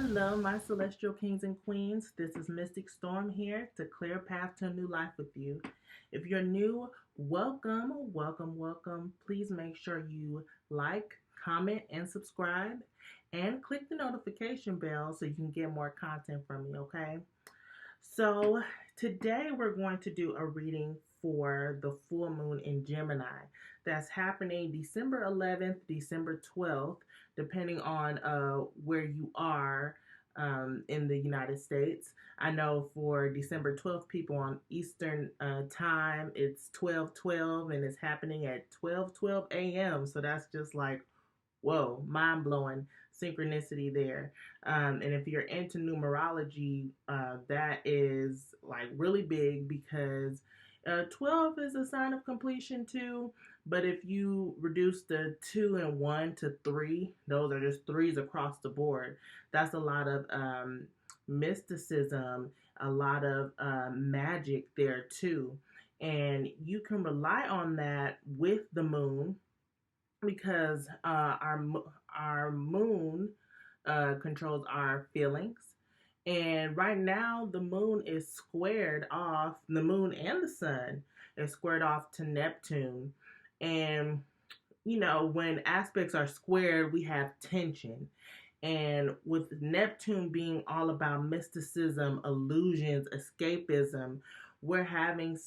Hello, my celestial kings and queens. This is Mystic Storm here to clear a path to a new life with you. If you're new, welcome, welcome, welcome. Please make sure you like, comment, and subscribe, and click the notification bell so you can get more content from me, okay? So, today we're going to do a reading for the full moon in Gemini that's happening December 11th, December 12th, depending on where you are in the United States. I know for December 12th, people on Eastern time, it's 12:12 and it's happening at 12:12 a.m. So that's just like, whoa, mind blowing synchronicity there. And if you're into numerology, that is like really big because 12 is a sign of completion too. But if you reduce the 2 and 1 to 3, those are just threes across the board. That's a lot of mysticism, a lot of magic there too. And you can rely on that with the moon because our moon controls our feelings. And right now, the moon is squared off, the moon and the sun is squared off to Neptune. And, when aspects are squared, we have tension. And with Neptune being all about mysticism, illusions, escapism, we're having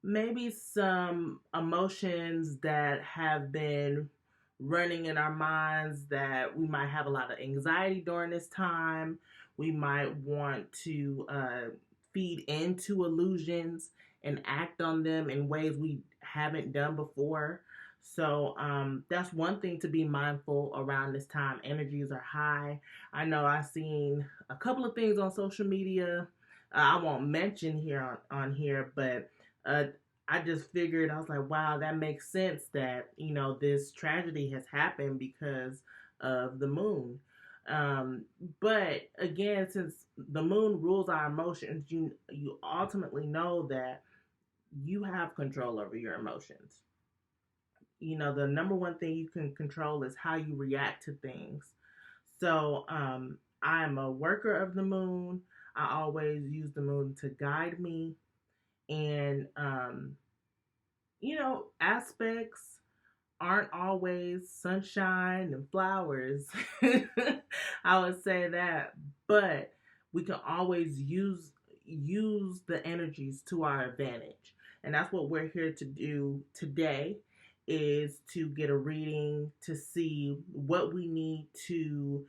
maybe some emotions that have been running in our minds that we might have a lot of anxiety during this time. We might want to feed into illusions and act on them in ways we haven't done before. So that's one thing to be mindful around this time. Energies are high. I know I've seen a couple of things on social media. I won't mention here on here, but uh, I just figured, I was like, wow, that makes sense that, this tragedy has happened because of the moon. But again, since the moon rules our emotions, you ultimately know that you have control over your emotions. The number one thing you can control is how you react to things. So I'm a worker of the moon. I always use the moon to guide me. And aspects aren't always sunshine and flowers. I would say that, but we can always use the energies to our advantage. And that's what we're here to do today, is to get a reading to see what we need to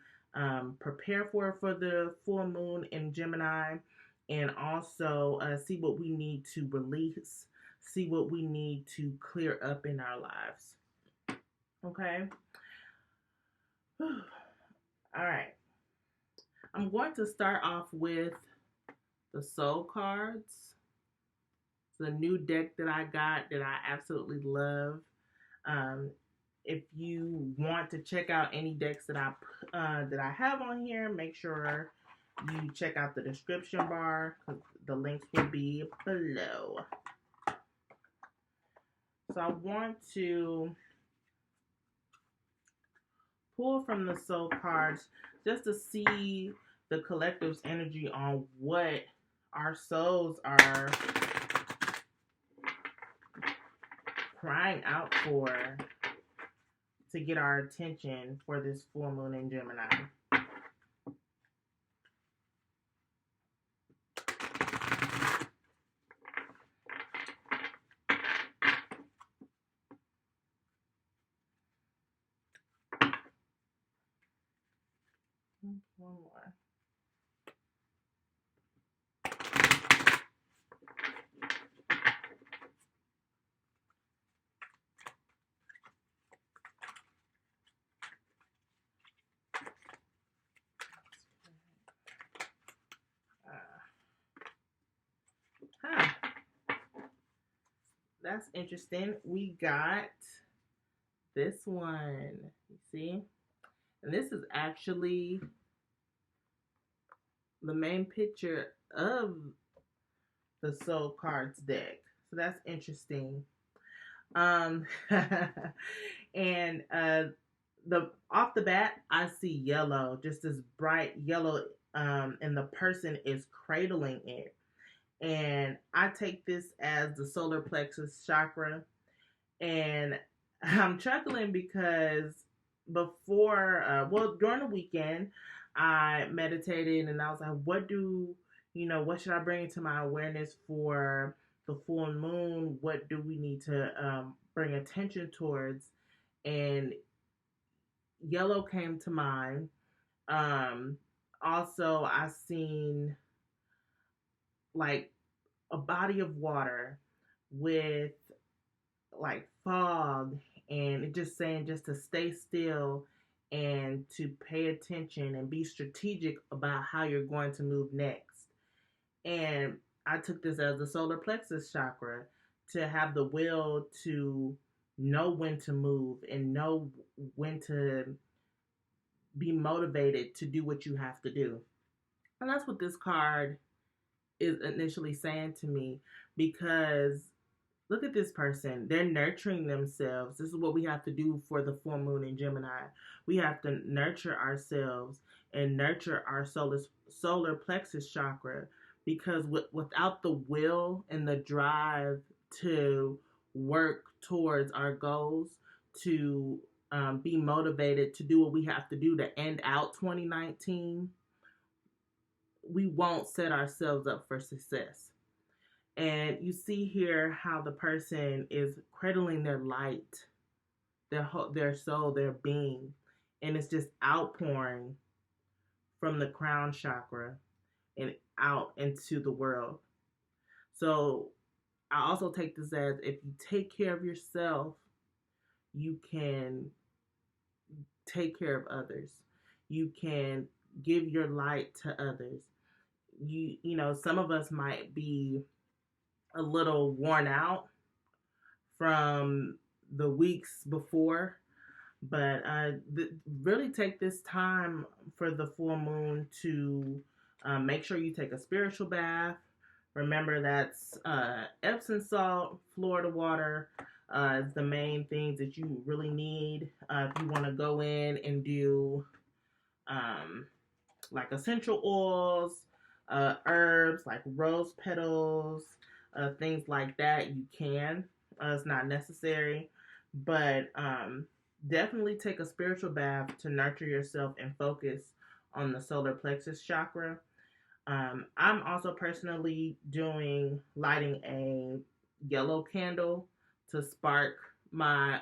prepare for the full moon in Gemini, and also see what we need to release, see what we need to clear up in our lives. Okay? All right. I'm going to start off with the soul cards. It's a new deck that I got that I absolutely love. If you want to check out any decks that I have on here, make sure you check out the description bar, because the links will be below. So I want to pull from the soul cards just to see the collective's energy on what our souls are crying out for to get our attention for this full moon in Gemini. One more. That's interesting. We got this one. You see? And this is actually the main picture of the soul cards deck. So that's interesting. And Off the bat, I see yellow, just this bright yellow, and the person is cradling it. And I take this as the solar plexus chakra. And I'm chuckling because during the weekend, I meditated and I was like, what should I bring into my awareness for the full moon? What do we need to bring attention towards? And yellow came to mind. Um, Also, I seen like a body of water with like fog, and it just saying just to stay still and to pay attention and be strategic about how you're going to move next. And I took this as the solar plexus chakra, to have the will to know when to move and know when to be motivated to do what you have to do. And that's what this card is initially saying to me, because look at this person. They're nurturing themselves. This is what we have to do for the full moon in Gemini. We have to nurture ourselves and nurture our solar plexus chakra, because without the will and the drive to work towards our goals, to be motivated to do what we have to do to end out 2019, we won't set ourselves up for success. And you see here how the person is cradling their light, their soul, their being, and it's just outpouring from the crown chakra and out into the world. So I also take this as, if you take care of yourself, you can take care of others. You can give your light to others. You know, some of us might be a little worn out from the weeks before, but really take this time for the full moon to make sure you take a spiritual bath. Remember, that's Epsom salt, Florida water is the main things that you really need. If you want to go in and do like essential oils, herbs like rose petals, things like that, you can. It's not necessary, but definitely take a spiritual bath to nurture yourself and focus on the solar plexus chakra. I'm also personally lighting a yellow candle to spark my,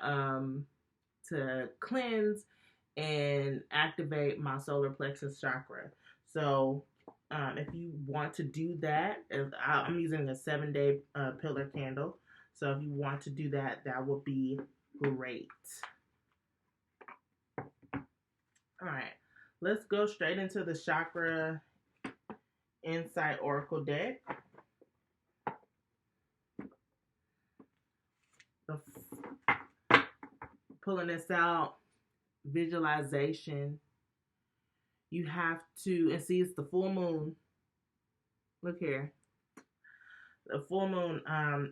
to cleanse and activate my solar plexus chakra. So if you want to do that, I'm using a 7-day pillar candle. So if you want to do that, that would be great. All right, let's go straight into the Chakra Insight Oracle deck. Pulling this out, visualization. You have to, and see, it's the full moon. Look here. The full moon. I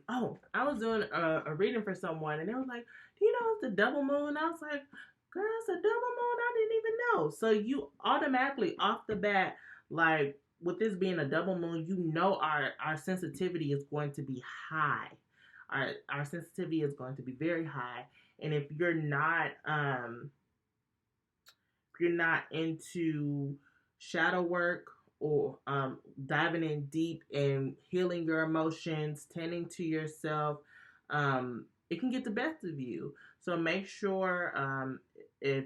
was doing a reading for someone, and they were like, "Do you know it's the double moon?" I was like, "Girl, it's a double moon. I didn't even know." So you automatically, off the bat, like with this being a double moon, you know our sensitivity is going to be high. Our sensitivity is going to be very high, and if you're not into shadow work, or diving in deep and healing your emotions, tending to yourself, it can get the best of you. So make sure, if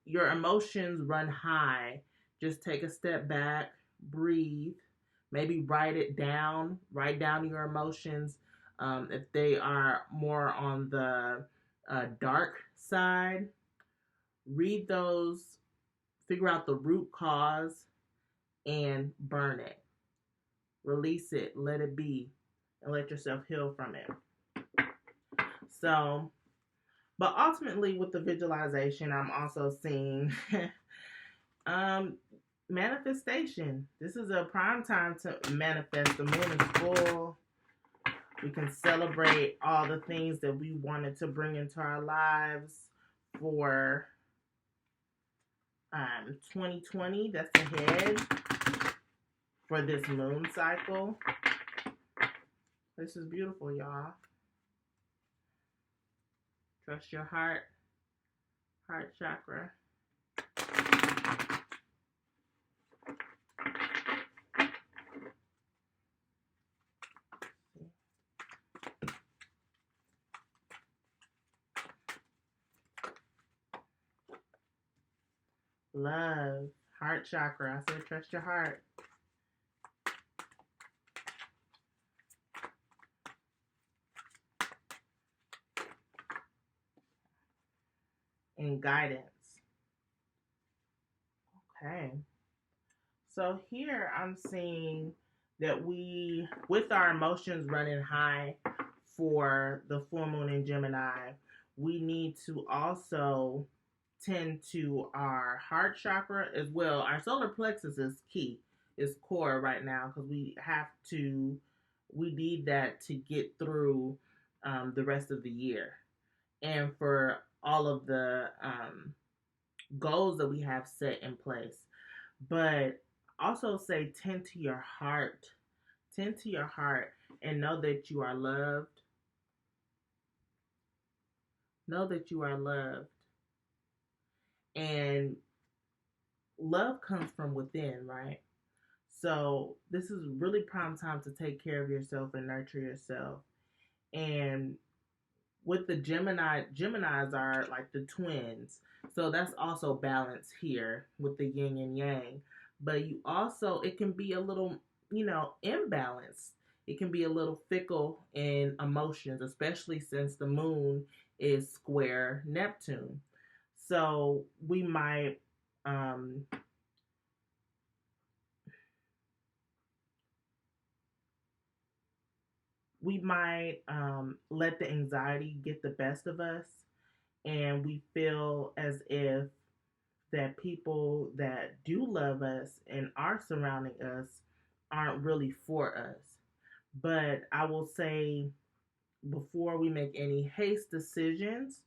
your emotions run high, just take a step back, breathe, maybe write down your emotions. If they are more on the dark side, read those, figure out the root cause, and burn it. Release it, let it be, and let yourself heal from it. So, but ultimately with the visualization, I'm also seeing manifestation. This is a prime time to manifest. The moon is full. We can celebrate all the things that we wanted to bring into our lives for 2020 that's ahead for this moon cycle. This is beautiful, y'all. Trust your heart chakra. Love, heart chakra. I said trust your heart. And guidance. Okay. So here I'm seeing that we, with our emotions running high for the full moon in Gemini, we need to also tend to our heart chakra as well. Our solar plexus is key, is core right now, because we need that to get through the rest of the year. And for all of the goals that we have set in place. But also say, tend to your heart. Tend to your heart and know that you are loved. Know that you are loved. And love comes from within, right? So this is really prime time to take care of yourself and nurture yourself. And with the Geminis are like the twins. So that's also balance here with the yin and yang. But you also, it can be a little, imbalanced. It can be a little fickle in emotions, especially since the moon is square Neptune. So we might let the anxiety get the best of us, and we feel as if that people that do love us and are surrounding us aren't really for us. But I will say, before we make any haste decisions,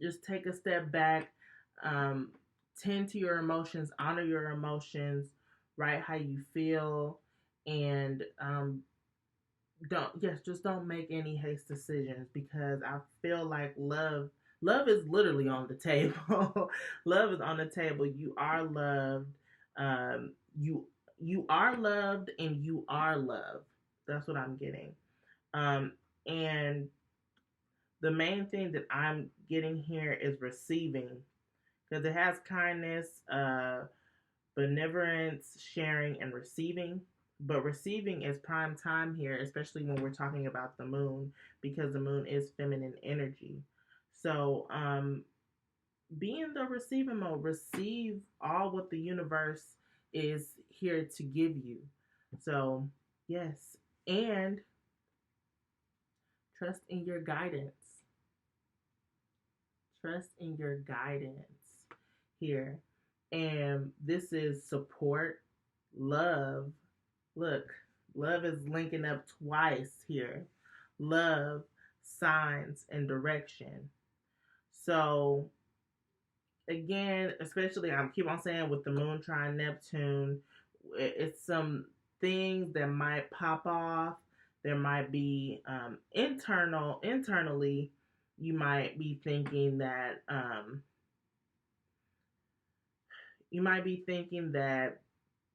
just take a step back, tend to your emotions, honor your emotions, write how you feel, and just don't make any haste decisions, because I feel like love is literally on the table. Love is on the table. You are loved. You are loved, and you are loved. That's what I'm getting. And the main thing that I'm getting here is receiving, because it has kindness, benevolence, sharing, and receiving. But receiving is prime time here, especially when we're talking about the moon, because the moon is feminine energy. So be in the receiving mode. Receive all what the universe is here to give you. So, yes. And trust in your guidance. Trust in your guidance here. And this is support, love. Look, love is linking up twice here. Love, signs, and direction. So, again, especially, I keep on saying with the moon trine Neptune, it's some things that might pop off. There might be internally, you might be thinking that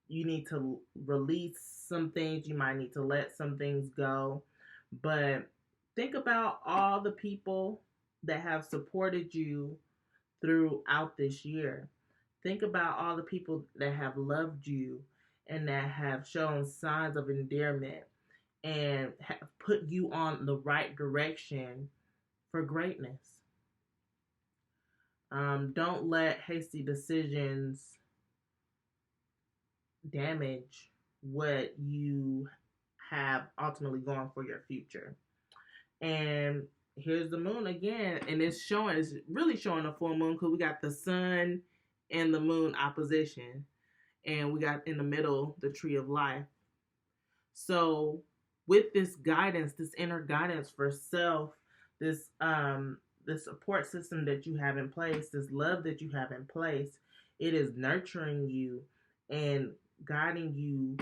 you need to release some things. You might need to let some things go. But think about all the people that have supported you throughout this year. Think about all the people that have loved you and that have shown signs of endearment and have put you on the right direction for greatness. Don't let hasty decisions damage what you have ultimately going for your future. And here's the moon again, and it's really showing a full moon, because we got the sun and the moon opposition, and we got in the middle the tree of life. So with this guidance, this inner guidance for self, this this support system that you have in place, this love that you have in place, it is nurturing you and guiding you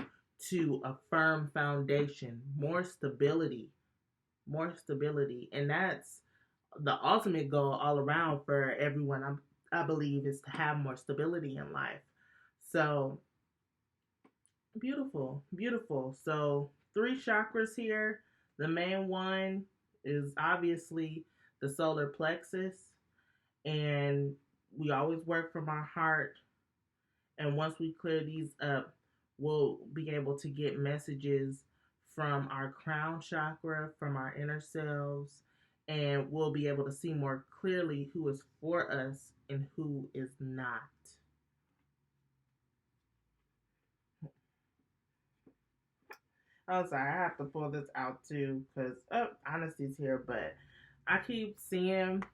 to a firm foundation, more stability. And that's the ultimate goal all around for everyone. I believe is to have more stability in life. So beautiful, beautiful. So three chakras here. The main one is obviously the solar plexus, and we always work from our heart. And once we clear these up, we'll be able to get messages from our crown chakra, from our inner selves, and we'll be able to see more clearly who is for us and who is not. Oh, sorry, I have to pull this out too because honesty's here, but I keep seeing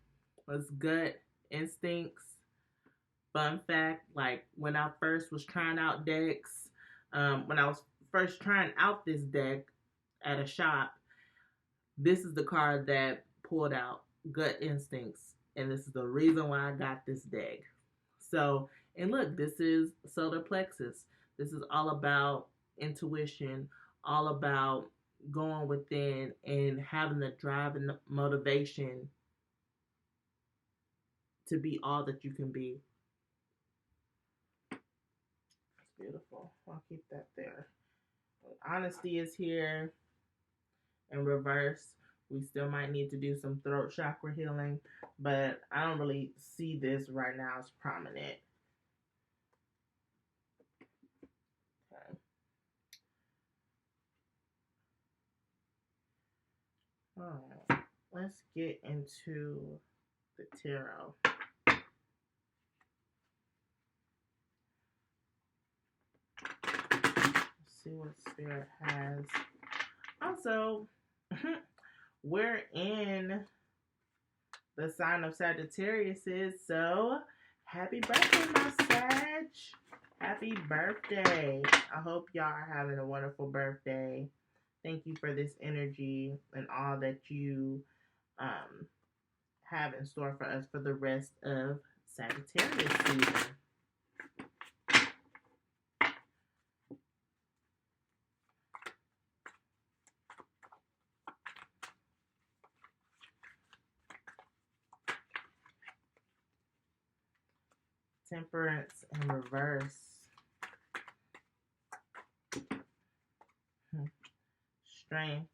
what's gut instincts. Fun fact, like when I first was trying out decks, when I was first trying out this deck at a shop, this is the card that pulled out gut instincts, and this is the reason why I got this deck. So, and look, this is solar plexus. This is all about intuition, all about going within and having the drive and the motivation to be all that you can be. It's beautiful. I'll keep that there. Honesty is here in reverse. We still might need to do some throat chakra healing, but I don't really see this right now as prominent. Okay. All right. Let's get into the tarot. Let's see what Spirit has. Also, we're in the sign of Sagittarius, so happy birthday, my Sag. Happy birthday. I hope y'all are having a wonderful birthday. Thank you for this energy and all that you have in store for us for the rest of Sagittarius season. Temperance in reverse. Strength.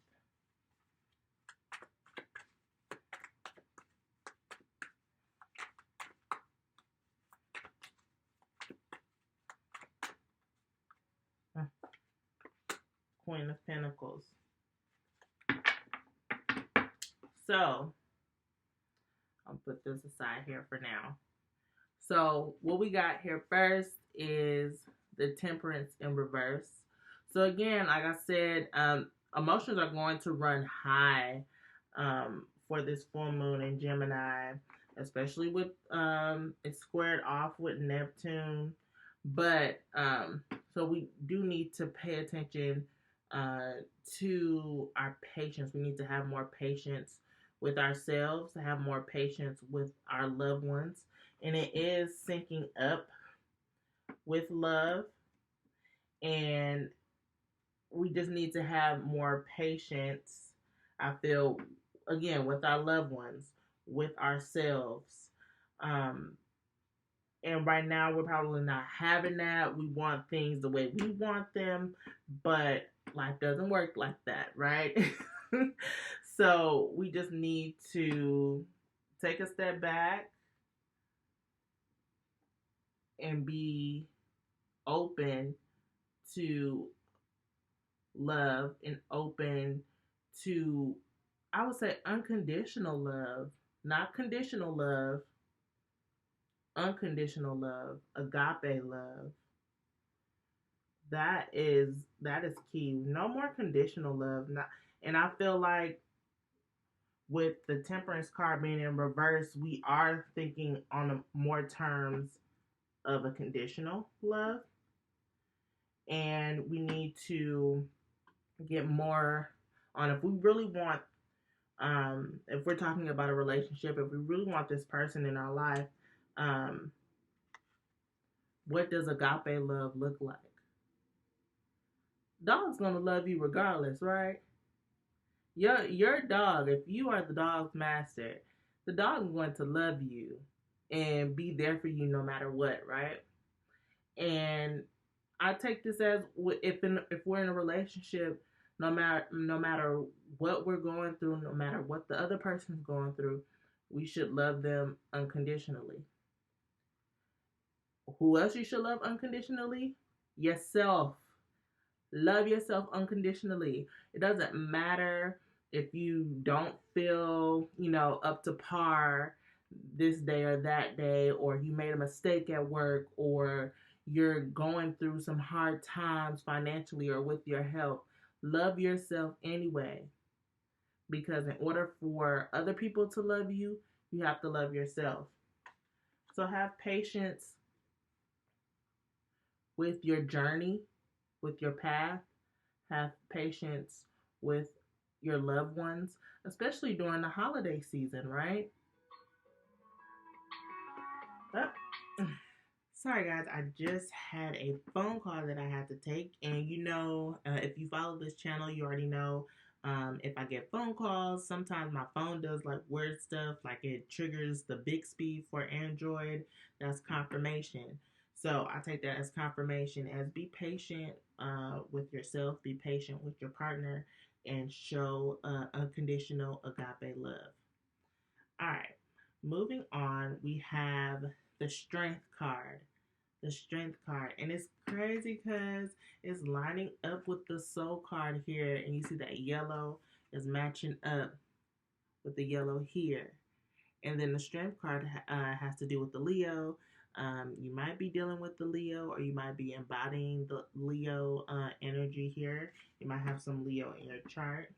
Queen of Pentacles. So, I'll put this aside here for now. So, what we got here first is the Temperance in reverse. So, again, like I said, emotions are going to run high for this full moon in Gemini, especially with it's squared off with Neptune. But so we do need to pay attention to our patience. We need to have more patience with ourselves, to have more patience with our loved ones. And it is syncing up with love. And we just need to have more patience, I feel, again, with our loved ones, with ourselves. And right now, we're probably not having that. We want things the way we want them, but life doesn't work like that, right? So we just need to take a step back and be open to love and open to, I would say, unconditional love, not conditional love, unconditional love, agape love. That is key. No more conditional love. Not, and I feel like with the Temperance card being in reverse, we are thinking on more terms of a conditional love. And we need to get more on if we really want, if we're talking about a relationship, if we really want this person in our life, um, what does agape love look like? Dog's gonna love you regardless, right? Your dog, if you are the dog's master, the dog is going to love you and be there for you no matter what, right? And I take this as if we're in a relationship, no matter what we're going through, no matter what the other person's going through, we should love them unconditionally. Who else you should love unconditionally? Yourself. Love yourself unconditionally. It doesn't matter if you don't feel, up to par this day or that day, or you made a mistake at work, or you're going through some hard times financially or with your health. Love yourself anyway. Because in order for other people to love you, you have to love yourself. So have patience with your journey, with your path. Have patience with your loved ones, especially during the holiday season, right? Oh, sorry, guys. I just had a phone call that I had to take. And if you follow this channel, you already know if I get phone calls, sometimes my phone does like weird stuff, like it triggers the Bixby for Android. That's confirmation. So I take that as confirmation, as be patient with yourself, be patient with your partner, and show unconditional agape love. All right, moving on, we have the strength card. The strength card. And it's crazy because it's lining up with the soul card here. And you see that yellow is matching up with the yellow here. And then the strength card has to do with the Leo. You might be dealing with the Leo, or you might be embodying the Leo energy here. You might have some Leo in your chart.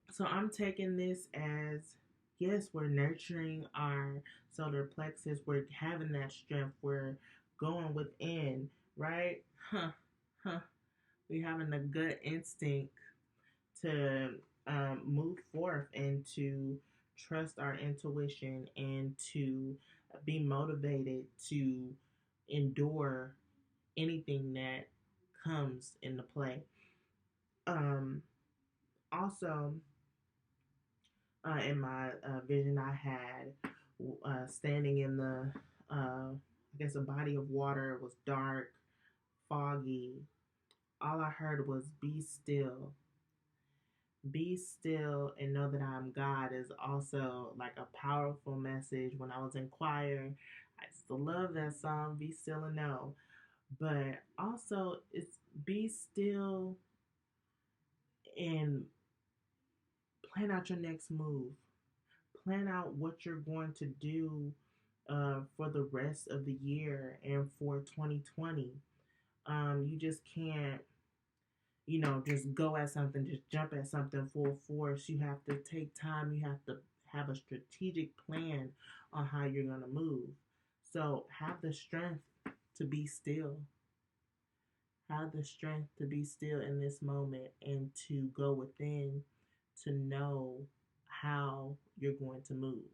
So I'm taking this as, yes, we're nurturing our solar plexus. We're having that strength. We're going within, right? We're having a gut instinct to move forth and to trust our intuition and to be motivated to endure anything that comes into play. Also, in my vision, I had standing in I guess, a body of water. It was dark, foggy. All I heard was, be still. Be still and know that I'm God is also like a powerful message. When I was in choir, I still love that song, Be Still and Know. But also, it's be still and plan out your next move. Plan out what you're going to do for the rest of the year and for 2020. You just can't, just go at something, just jump at something full force. You have to take time. You have to have a strategic plan on how you're going to move. So have the strength to be still. Have the strength to be still in this moment and to go within to know how you're going to move.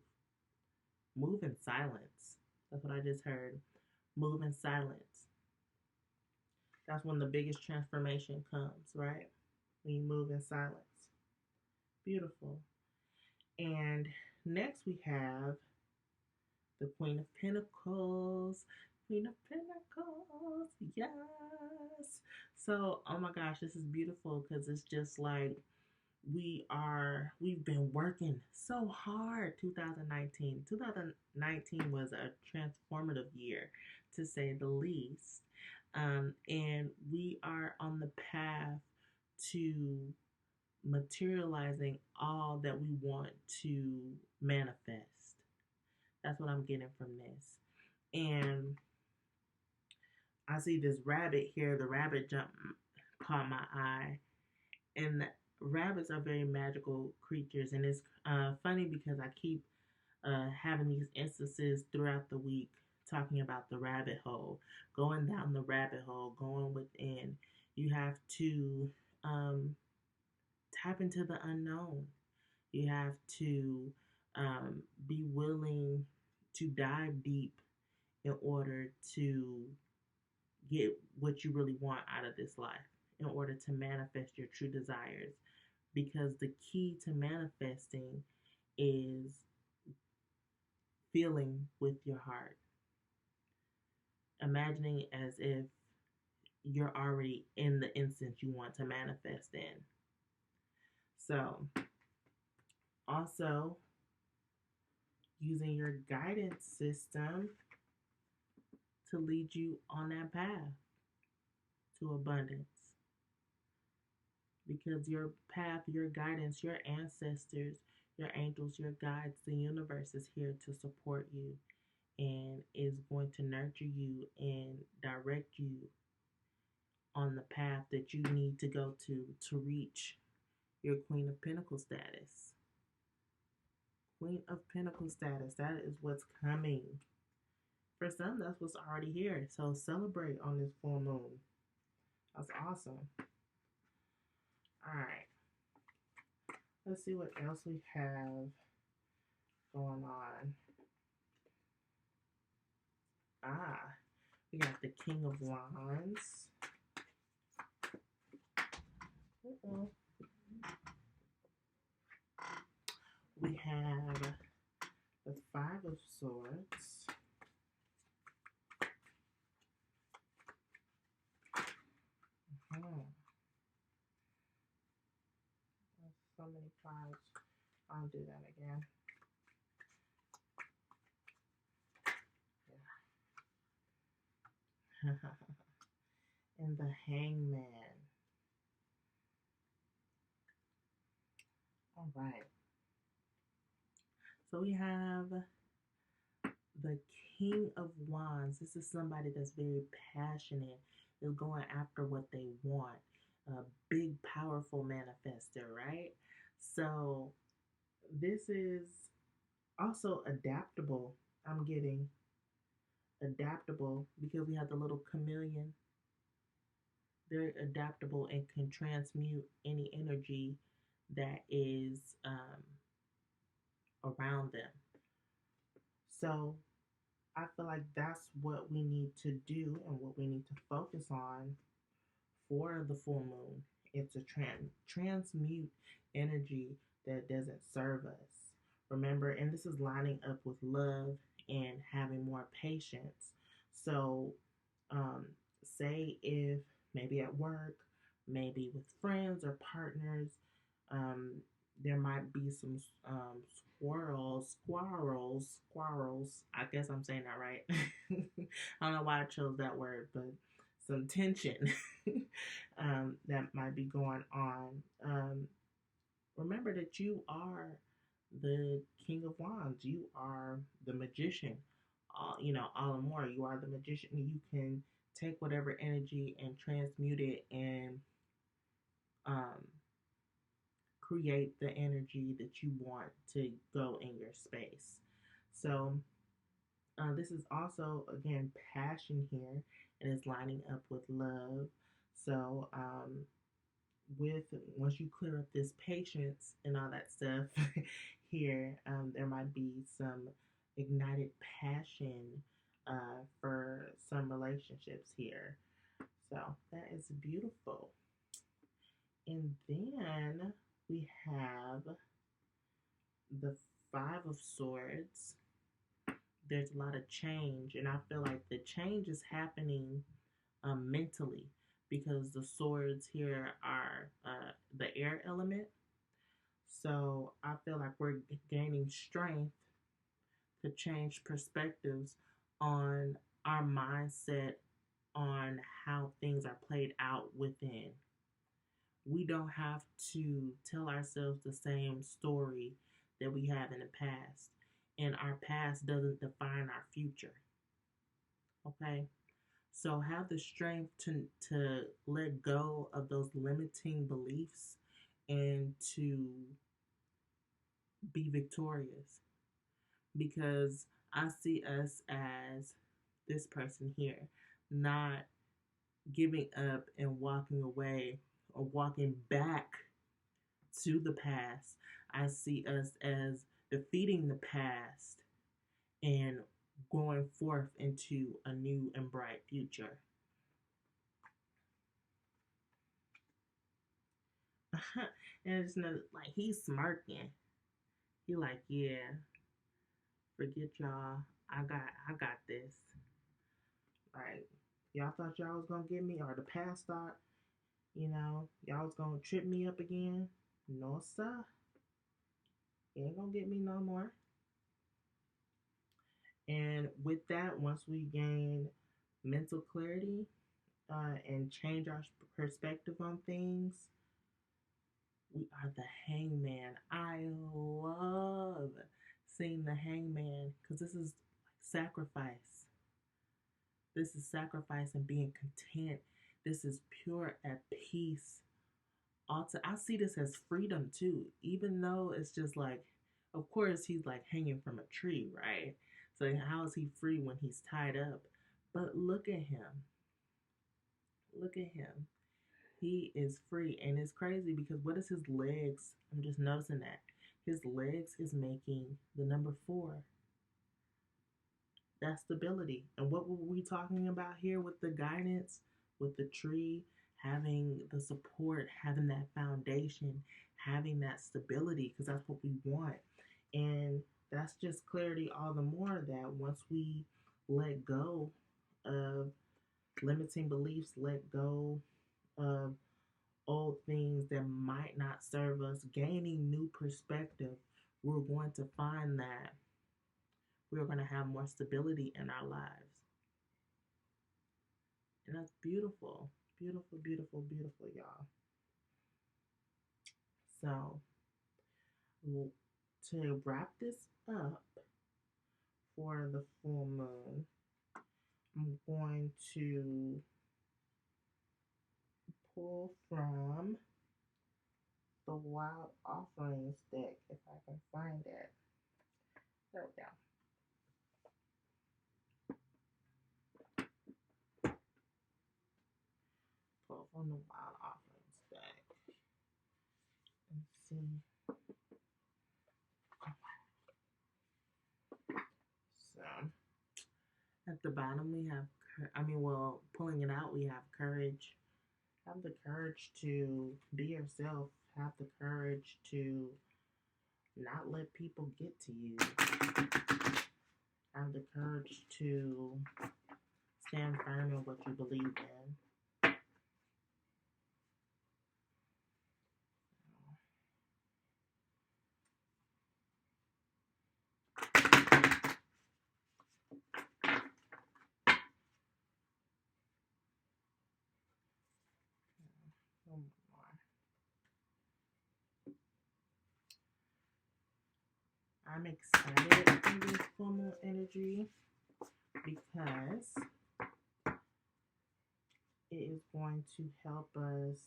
Move in silence. That's what I just heard. Move in silence. That's when the biggest transformation comes, right? When you move in silence. Beautiful. And next we have the Queen of Pentacles. Queen of Pentacles. Yes. So, oh my gosh, this is beautiful because it's just like we've been working so hard. 2019 was a transformative year, to say the least. And we are on the path to materializing all that we want to manifest. That's what I'm getting from this. And I see this rabbit here. The rabbit caught my eye. And rabbits are very magical creatures. And it's funny because I keep having these instances throughout the week talking about the rabbit hole, going down the rabbit hole, going within. You have to tap into the unknown. You have to be willing to dive deep in order to get what you really want out of this life, in order to manifest your true desires. Because the key to manifesting is feeling with your heart, imagining as if you're already in the instance you want to manifest in. So, also using your guidance system to lead you on that path to abundance. Because your path, your guidance, your ancestors, your angels, your guides, the universe is here to support you and is going to nurture you and direct you on the path that you need to go to reach your Queen of Pentacles status. Queen of Pentacles status, that is what's coming. For some, that's what's already here. So celebrate on this full moon. That's awesome. All right. Let's see what else we have going on. We got the King of Wands. We have the Five of Swords. So many fives. I'll do that again. Yeah. And the Hangman. All right. So we have the King of Wands. This is somebody that's very passionate, is going after what they want. A big, powerful manifester, right? So this is also adaptable. I'm getting adaptable because we have the little chameleon. Very adaptable and can transmute any energy that is around them. So I feel like that's what we need to do and what we need to focus on for the full moon. It's a transmute energy that doesn't serve us. Remember, and this is lining up with love and having more patience. So say if maybe at work, maybe with friends or partners, there might be some squirrels. I guess I'm saying that right. I don't know why I chose that word, but some tension that might be going on. Remember that you are the King of Wands. You are the magician. All and more. You are the magician. You can take whatever energy and transmute it and create the energy that you want to go in your space. So this is also, again, passion here, and it's lining up with love. So once you clear up this patience and all that stuff here, there might be some ignited passion for some relationships here. So that is beautiful. And then we have the Five of Swords. There's a lot of change, and I feel like the change is happening mentally, because the swords here are the air element. So I feel like we're gaining strength to change perspectives on our mindset, on how things are played out within. We don't have to tell ourselves the same story that we have in the past. And our past doesn't define our future. Okay? So have the strength to let go of those limiting beliefs and to be victorious. Because I see us as this person here, not giving up and walking away or walking back to the past. I see us as defeating the past and going forth into a new and bright future. And it's not like he's smirking. He like, yeah, forget y'all. I got this. Like, y'all thought y'all was gonna get me, or the past thought, y'all was gonna trip me up again. No, sir. You ain't gonna get me no more. And with that, once we gain mental clarity and change our perspective on things, we are the hangman. I love seeing the hangman because this is like sacrifice. This is sacrifice and being content. This is pure at peace. Also, I see this as freedom too, even though it's just like, of course, he's like hanging from a tree, right? So, how is he free when he's tied up? But look at him. Look at him. He is free. And it's crazy because what is his legs? I'm just noticing that. His legs is making the number 4. That's stability. And what were we talking about here with the guidance, with the tree, having the support, having that foundation, having that stability, because that's what we want. And that's just clarity all the more that once we let go of limiting beliefs, let go of old things that might not serve us, gaining new perspective, we're going to find that we're going to have more stability in our lives. And that's beautiful. Beautiful, beautiful, beautiful, y'all. So, to wrap this up for the full moon, I'm going to pull from the Wild Offerings deck if I can find it. There we go. Pull from the Wild Offerings deck. Let's see. So, at the bottom we have, pulling it out, we have courage. Have the courage to be yourself. Have the courage to not let people get to you. Have the courage to stand firm in what you believe in. I'm excited for this full moon energy because it is going to help us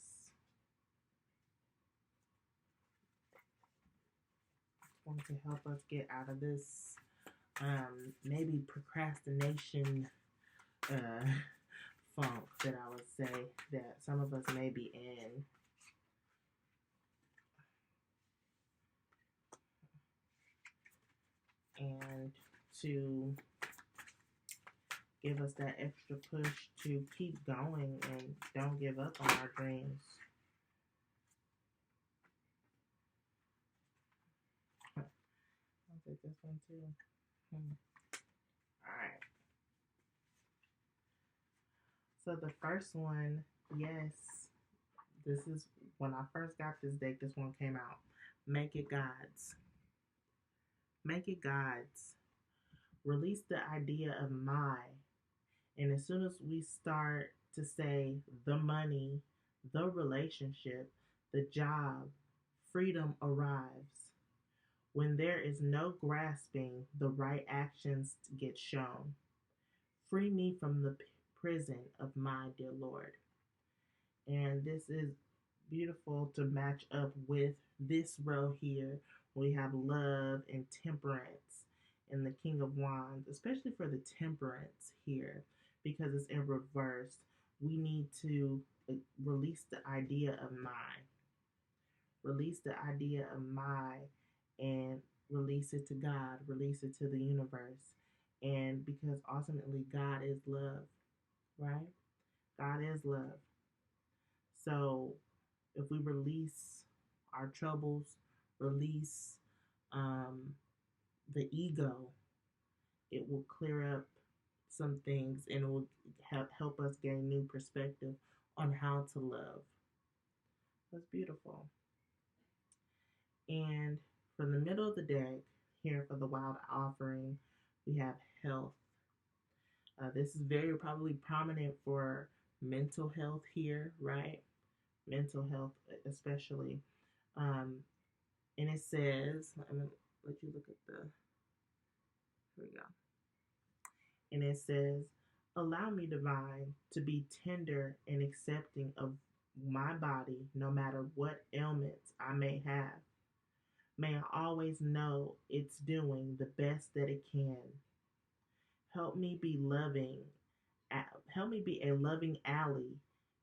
get out of this maybe procrastination funk that I would say that some of us may be in. And to give us that extra push to keep going and don't give up on our dreams. I'll take this one too. Alright. So the first one, yes, this is when I first got this deck, this one came out. Make it God's. Make it God's. Release the idea of my. And as soon as we start to say the money, the relationship, the job, freedom arrives. When there is no grasping, the right actions get shown. Free me from the prison of my dear Lord. And this is beautiful to match up with this row here. We have love and temperance and the King of Wands, especially for the temperance here, because it's in reverse. We need to release the idea of mine. Release the idea of my and release it to God, release it to the universe. And because ultimately God is love, right? God is love. So if we release our troubles, release um, the ego, it will clear up some things and it will help us gain new perspective on how to love. That's beautiful. And for the middle of the deck, here for the wild offering, we have health. This is very probably prominent for mental health here, right? Mental health, especially. Um, and it says, I'm going to let you look at here we go. And it says, allow me, divine, to be tender and accepting of my body, no matter what ailments I may have. May I always know it's doing the best that it can. Help me be loving. Help me be a loving ally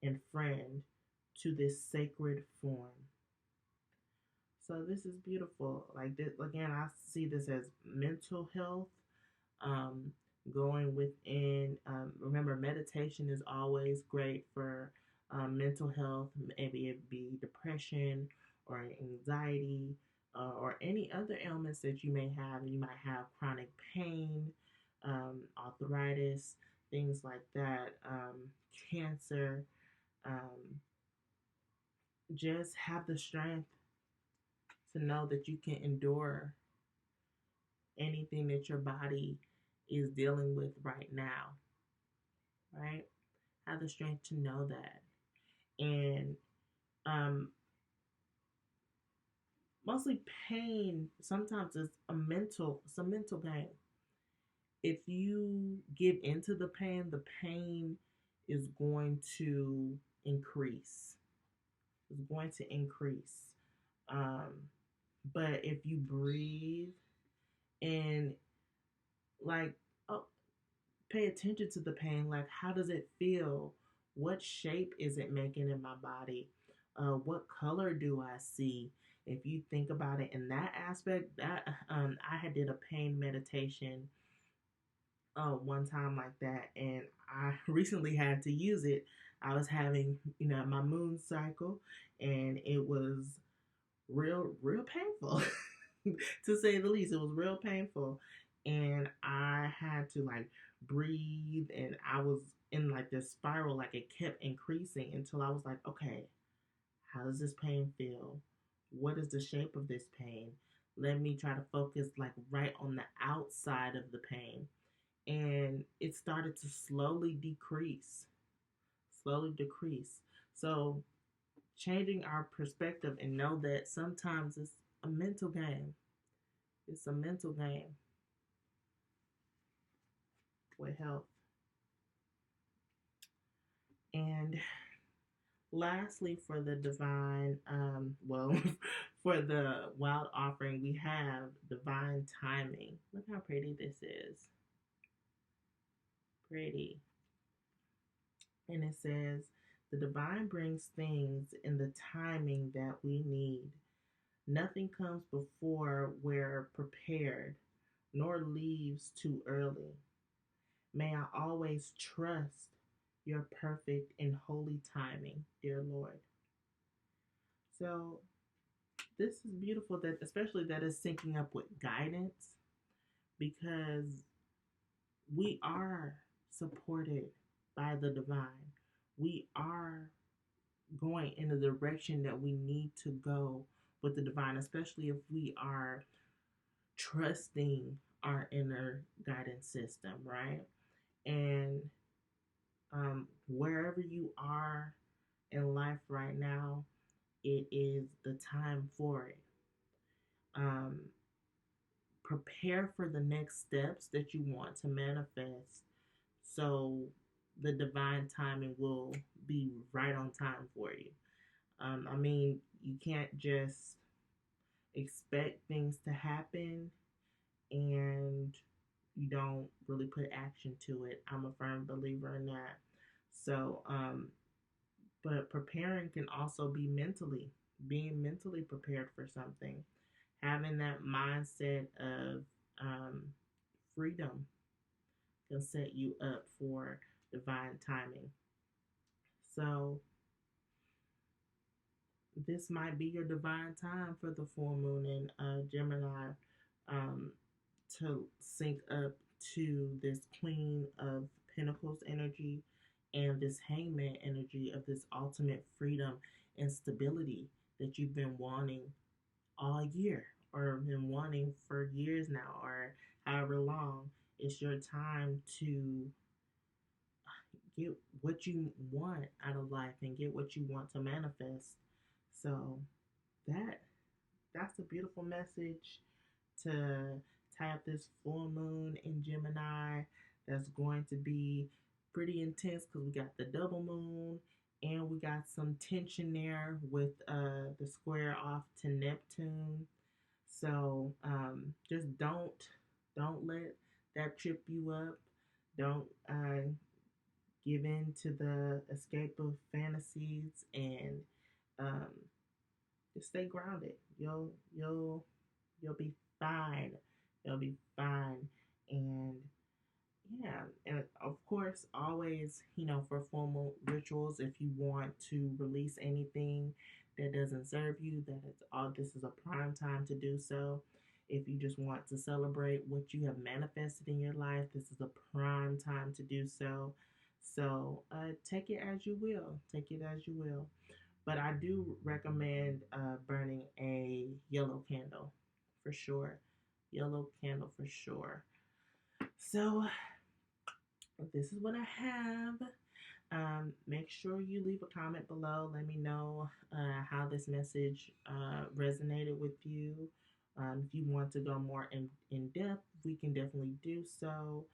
and friend to this sacred form. So this is beautiful. Like this, again, I see this as mental health, um, going within. Remember, meditation is always great for mental health. Maybe it be depression or anxiety or any other ailments that you may have. You might have chronic pain, arthritis, things like that, cancer. Um, just have the strength to know that you can endure anything that your body is dealing with right now, right? Have the strength to know that. And um, mostly pain, sometimes it's a mental pain. If you give into the pain is going to increase. It's going to increase. Um, but if you breathe and like, oh, pay attention to the pain. Like, how does it feel? What shape is it making in my body? What color do I see? If you think about it in that aspect, that I had did a pain meditation one time like that, and I recently had to use it. I was having, my moon cycle, and it was real painful to say the least. It was real painful, and I had to like breathe, and I was in like this spiral. Like it kept increasing until I was like, okay, how does this pain feel? What is the shape of this pain? Let me try to focus like right on the outside of the pain, and it started to slowly decrease. So changing our perspective and know that sometimes it's a mental game. It's a mental game with health. And lastly, for the divine, for the wild offering, we have divine timing. Look how pretty this is. Pretty. And it says, the divine brings things in the timing that we need. Nothing comes before we're prepared, nor leaves too early. May I always trust your perfect and holy timing, dear Lord. So this is beautiful, that especially that is syncing up with guidance, because we are supported by the divine. We are going in the direction that we need to go with the divine, especially if we are trusting our inner guidance system, right? And wherever you are in life right now, it is the time for it. Um, Prepare for the next steps that you want to manifest, so the divine timing will be right on time for you. I mean, you can't just expect things to happen and you don't really put action to it. I'm a firm believer in that. So, but preparing can also be mentally, being mentally prepared for something, having that mindset of um, freedom can set you up for divine timing. So, this might be your divine time for the full moon in Gemini, um, to sync up to this Queen of Pentacles energy and this Hangman energy of this ultimate freedom and stability that you've been wanting all year or been wanting for years now or however long. It's your time to get what you want out of life and get what you want to manifest. So that that's a beautiful message to tap this full moon in Gemini. That's going to be pretty intense because we got the double moon and we got some tension there with the square off to Neptune. So just don't let that trip you up. Don't give in to the escape of fantasies and um, just stay grounded. You'll be fine. You'll be fine. And yeah, and of course, always, for formal rituals, if you want to release anything that doesn't serve you, that it's all this is a prime time to do so. If you just want to celebrate what you have manifested in your life, this is a prime time to do so. So take it as you will. Take it as you will. But I do recommend burning a yellow candle for sure. Yellow candle for sure. So this is what I have. Make sure you leave a comment below. Let me know how this message resonated with you. If you want to go more in depth, we can definitely do so.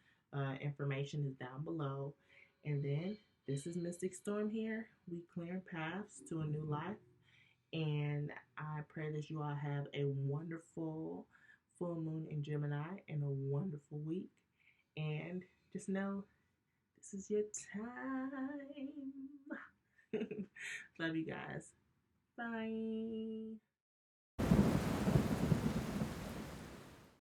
Information is down below. And then this is Mystic Storm here. We clear paths to a new life. And I pray that you all have a wonderful full moon in Gemini and a wonderful week. And just know this is your time. Love you guys. Bye.